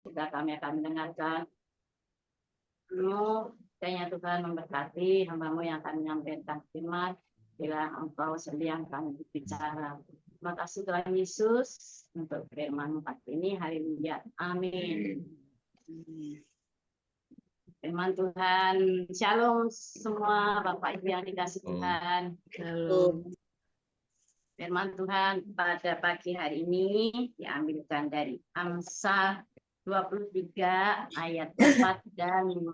Kita kami akan mendengarkan. Kiranya Tuhan memberkati hamba-Mu yang akan menyampaikan firman. Bila Engkau sendiri yang akan berbicara. Terima kasih Tuhan Yesus untuk firman-Mu pagi ini. Haleluya. Amin. Firman Tuhan. Shalom semua Bapak Ibu yang dikasih Tuhan. Shalom. Firman Tuhan pada pagi hari ini diambilkan dari Amsal 23 ayat 4 dan 5.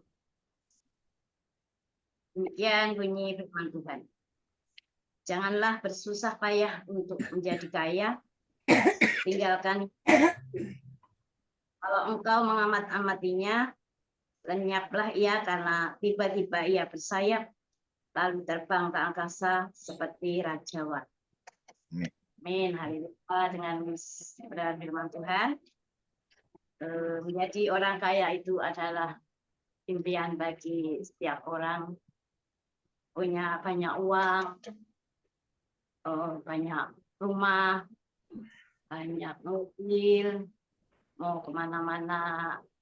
Demikian bunyi firman Tuhan. Janganlah bersusah payah untuk menjadi kaya. Tinggalkan. Kalau engkau mengamat-amatinya, lenyaplah ia karena tiba-tiba ia bersayap, lalu terbang ke angkasa seperti rajawan. Amin. Haleluya. Dengan firman Tuhan. Menjadi orang kaya itu adalah impian bagi setiap orang. Punya banyak uang, banyak rumah, banyak mobil, mau kemana-mana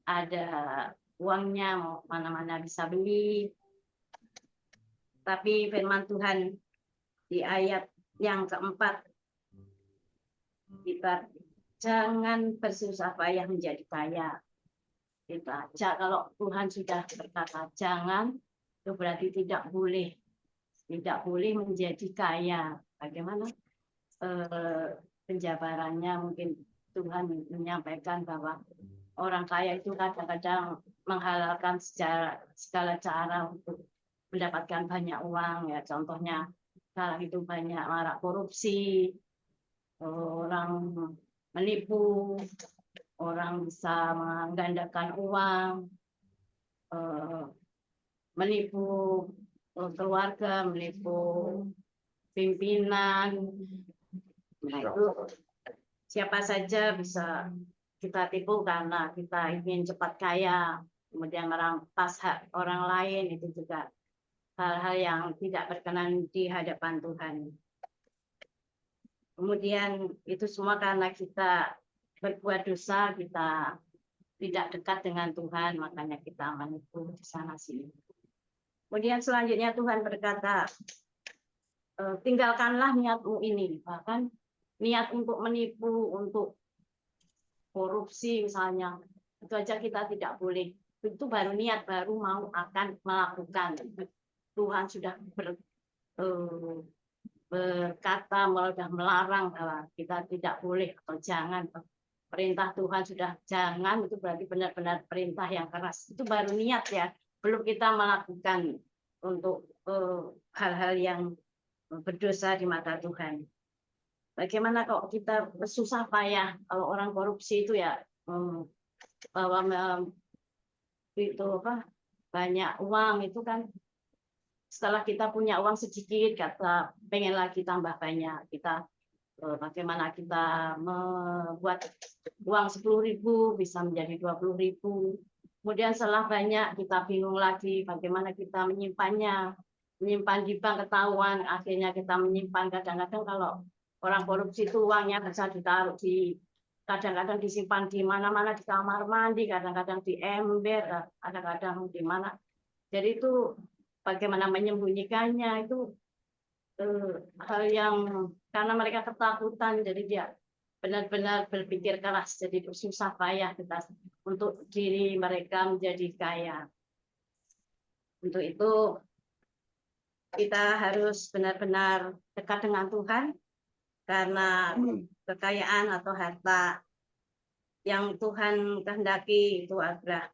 ada uangnya, mau kemana-mana bisa beli. Tapi firman Tuhan di ayat yang keempat, kita jangan bersusah payah menjadi kaya. Kita kalau Tuhan sudah berkata jangan, itu berarti tidak boleh menjadi kaya. Bagaimana penjabarannya? Mungkin Tuhan menyampaikan bahwa orang kaya itu kadang-kadang menghalalkan segala cara untuk mendapatkan banyak uang. Ya, contohnya sekarang itu banyak marak korupsi, orang menipu, orang bisa menggandakan uang, menipu keluarga, menipu pimpinan. Nah, itu siapa saja bisa kita tipu karena kita ingin cepat kaya, kemudian merampas hak orang lain. Itu juga hal-hal yang tidak berkenan di hadapan Tuhan. Kemudian itu semua karena kita berbuat dosa, kita tidak dekat dengan Tuhan, makanya kita menipu di sana sini. Kemudian selanjutnya Tuhan berkata, tinggalkanlah niatmu ini. Bahkan niat untuk menipu, untuk korupsi misalnya, itu aja kita tidak boleh. Itu baru niat, baru mau akan melakukan. Tuhan sudah berkata, sudah melarang bahwa kita tidak boleh atau jangan. Perintah Tuhan sudah jangan, itu berarti benar-benar perintah yang keras. Itu baru niat ya, belum kita melakukan untuk hal-hal yang berdosa di mata Tuhan. Bagaimana kalau kita susah payah, kalau orang korupsi itu ya bahwa itu banyak uang itu kan, setelah kita punya uang sedikit, kata pengen lagi tambah banyak. Kita bagaimana kita membuat uang 10.000 bisa menjadi 20.000. Kemudian setelah banyak kita bingung lagi bagaimana kita menyimpannya. Menyimpan di bank ketahuan, akhirnya kita menyimpan. Kadang-kadang kalau orang korupsi itu uangnya bisa ditaruh di, kadang-kadang disimpan di mana-mana, di kamar mandi, kadang-kadang di ember, kadang-kadang di mana. Jadi itu bagaimana menyembunyikannya itu hal yang karena mereka ketakutan, jadi dia benar-benar berpikir keras, jadi susah payah kita untuk diri mereka menjadi kaya. Untuk itu kita harus benar-benar dekat dengan Tuhan, karena kekayaan atau harta yang Tuhan kehendaki itu adalah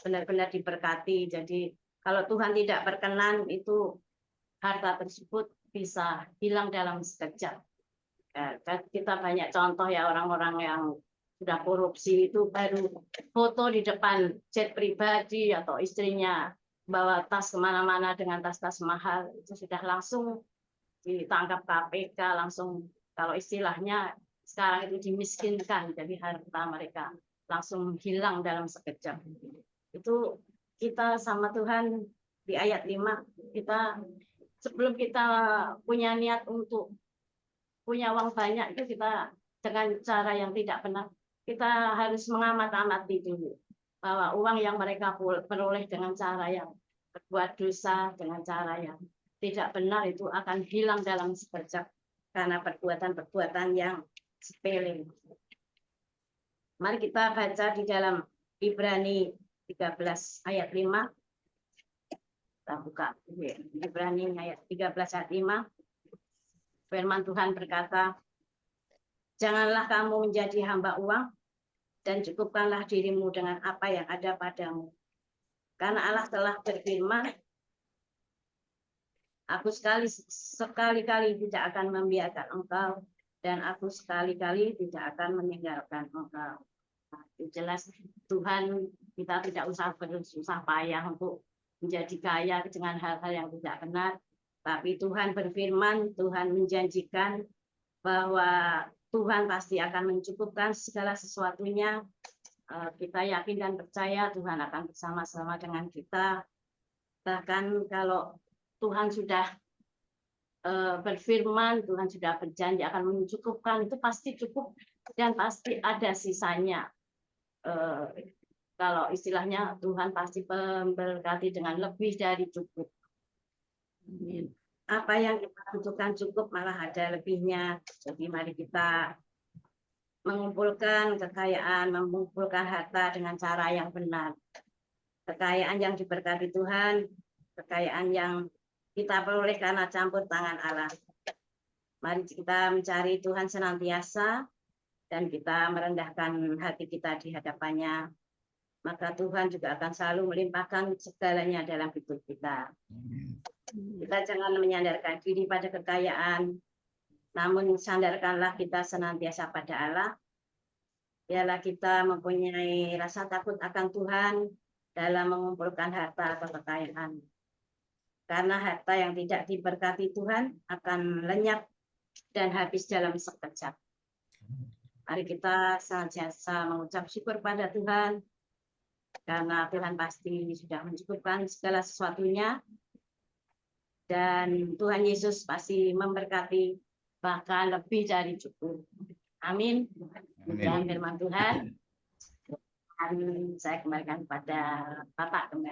benar-benar diberkati. Jadi kalau Tuhan tidak berkenan, itu harta tersebut bisa hilang dalam sekejap. Kita banyak contoh ya, orang-orang yang sudah korupsi itu baru foto di depan jet pribadi atau istrinya bawa tas kemana-mana dengan tas-tas mahal, itu sudah langsung ditangkap KPK, langsung, kalau istilahnya sekarang itu dimiskinkan, jadi harta mereka langsung hilang dalam sekejap. Itu kita sama Tuhan di ayat 5, kita sebelum kita punya niat untuk punya uang banyak, itu kita dengan cara yang tidak benar, kita harus mengamat-amati dulu bahwa uang yang mereka peroleh dengan cara yang berbuat dosa, dengan cara yang tidak benar itu akan hilang dalam sekejap karena perbuatan-perbuatan yang sepele. Mari kita baca di dalam Ibrani 13 ayat 5. Kita buka Ibrani ayat 13 ayat 5. Firman Tuhan berkata, "Janganlah kamu menjadi hamba uang dan cukupkanlah dirimu dengan apa yang ada padamu. Karena Allah telah berfirman, aku sekali-kali tidak akan membiarkan engkau dan aku sekali-kali tidak akan meninggalkan engkau." Nah, itu jelas Tuhan, kita tidak usah bersusah payah untuk menjadi kaya dengan hal-hal yang tidak benar. Tapi Tuhan berfirman, Tuhan menjanjikan bahwa Tuhan pasti akan mencukupkan segala sesuatunya. Kita yakin dan percaya Tuhan akan bersama-sama dengan kita. Bahkan kalau Tuhan sudah berfirman, Tuhan sudah berjanji akan mencukupkan, itu pasti cukup dan pasti ada sisanya. Kalau istilahnya Tuhan pasti memberkati dengan lebih dari cukup. Apa yang kita butuhkan cukup, malah ada lebihnya. Jadi mari kita mengumpulkan kekayaan, mengumpulkan harta dengan cara yang benar. Kekayaan yang diberkati Tuhan, kekayaan yang kita peroleh karena campur tangan Allah. Mari kita mencari Tuhan senantiasa dan kita merendahkan hati kita di hadapannya. Maka Tuhan juga akan selalu melimpahkan segalanya dalam hidup kita. Kita jangan menyandarkan diri pada kekayaan, namun sandarkanlah kita senantiasa pada Allah. Biarlah kita mempunyai rasa takut akan Tuhan dalam mengumpulkan harta atau kekayaan. Karena harta yang tidak diberkati Tuhan akan lenyap dan habis dalam sekejap. Mari kita senantiasa mengucap syukur pada Tuhan, karena Tuhan pasti sudah mencukupkan segala sesuatunya. Dan Tuhan Yesus pasti memberkati bahkan lebih dari cukup. Amin. Demikian firman Tuhan. Dan saya kembalikan kepada Bapak kembali.